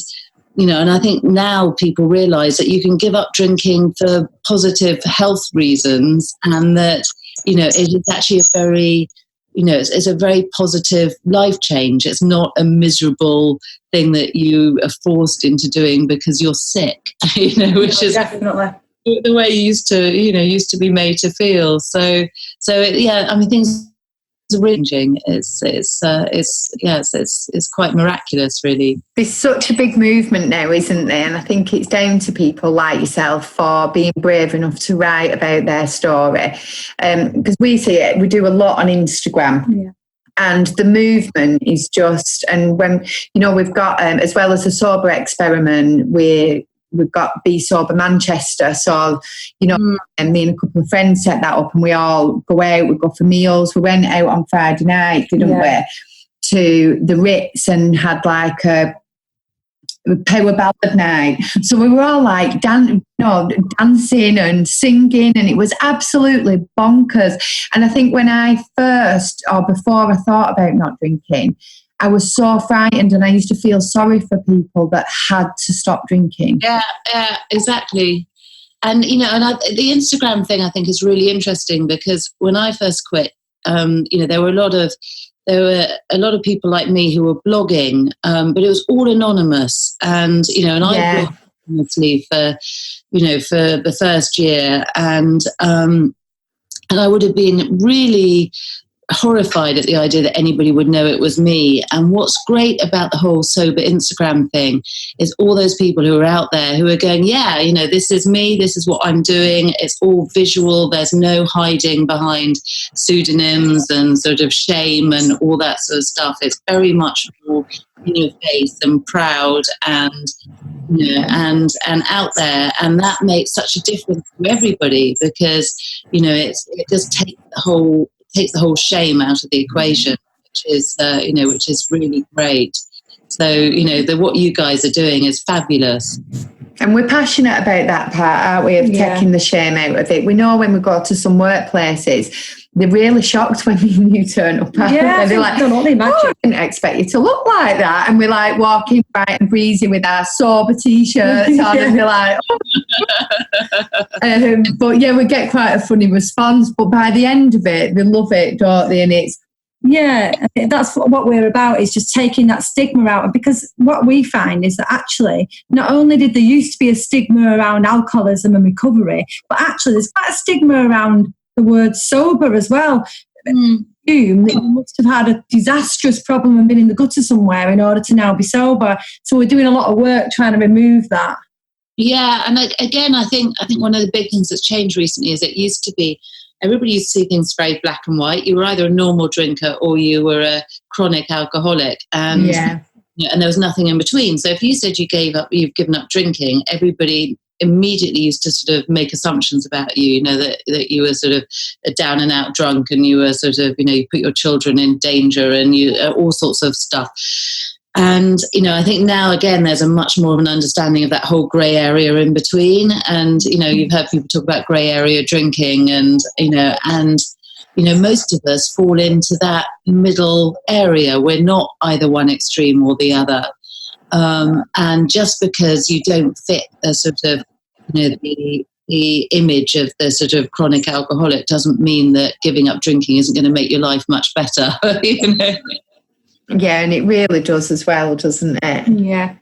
and I think now people realise that you can give up drinking for positive health reasons and that, it is actually a very, it's a very positive life change. It's not a miserable thing that you are forced into doing because you're sick, which is definitely the way you used to be made to feel. So yeah, I mean, things are ranging. It's quite miraculous, really. There's such a big movement now, isn't there? And I think it's down to people like yourself for being brave enough to write about their story. Because we see it, we do a lot on Instagram. Yeah. And the movement is just, and when, we've got, as well as the sober experiment, we've got Be Sober Manchester. So, and me and a couple of friends set that up and we all go out, we go for meals. We went out on Friday night, didn't we, to the Ritz and had like a power ballad night. So we were all like dancing and singing and it was absolutely bonkers. And I think when I before I thought about not drinking, I was so frightened and I used to feel sorry for people that had to stop drinking. Yeah, exactly. And, the Instagram thing I think is really interesting because when I first quit, there were a lot of people like me who were blogging, but it was all anonymous. And, and I blogged anonymously for the first year. And I would have been really horrified at the idea that anybody would know it was me. And what's great about the whole sober Instagram thing is all those people who are out there who are going, yeah, you know, this is me, this is what I'm doing. It's all visual. There's no hiding behind pseudonyms and sort of shame and all that sort of stuff. It's very much more in your face and proud and, you know, and out there. And that makes such a difference to everybody because, you know, it just takes the whole shame out of the equation, which is which is really great. So, you know, what you guys are doing is fabulous. And we're passionate about that part, aren't we, of taking the shame out of it. We know when we go to some workplaces, they're really shocked when you turn up. Yeah, they're like, I didn't expect you to look like that. And we're like walking bright and breezy with our sober t-shirts on, and they're like, oh. But yeah, we get quite a funny response. But by the end of it, they love it, don't they? And it's, yeah, that's what we're about, is just taking that stigma out. Because what we find is that actually, not only did there used to be a stigma around alcoholism and recovery, but actually there's quite a stigma around the word sober as well. You must have had a disastrous problem and been in the gutter somewhere in order to now be sober. So we're doing a lot of work trying to remove that. Yeah, and again, I think one of the big things that's changed recently is it used to be everybody used to see things very black and white. You were either a normal drinker or you were a chronic alcoholic, and and there was nothing in between. So if you said you've given up drinking, everybody immediately used to sort of make assumptions about you, you know, that you were sort of a down and out drunk and you were sort of, you know, you put your children in danger and you all sorts of stuff. And, you know, I think now, again, there's a much more of an understanding of that whole grey area in between. And, you know, you've heard people talk about grey area drinking and most of us fall into that middle area. We're not either one extreme or the other. And just because you don't fit a sort of, you know, the image of the sort of chronic alcoholic doesn't mean that giving up drinking isn't going to make your life much better. You know? Yeah, and it really does as well, doesn't it? Yeah.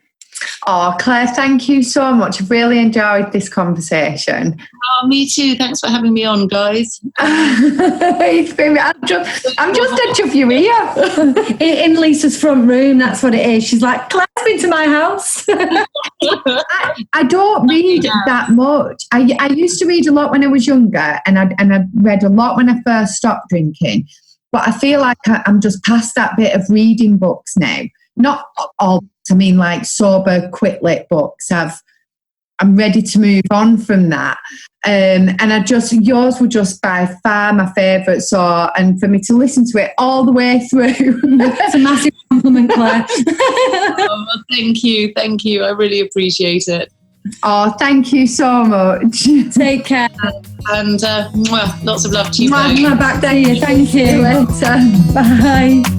Oh, Claire, thank you so much. I've really enjoyed this conversation. Oh, me too. Thanks for having me on, guys. I'm just a chuff you here. In Lisa's front room, that's what it is. She's like, Claire's been to my house. I don't read that much. I used to read a lot when I was younger, and I read a lot when I first stopped drinking. But I feel like I'm just past that bit of reading books now. Not all, I mean, like sober, quick lit books. I'm ready to move on from that. And yours were just by far my favourite. So, and for me to listen to it all the way through, it's a massive compliment, Claire. Oh, well, thank you. I really appreciate it. Oh, thank you so much. Take care. And lots of love to you. Back to you. Thank you. Later. Bye.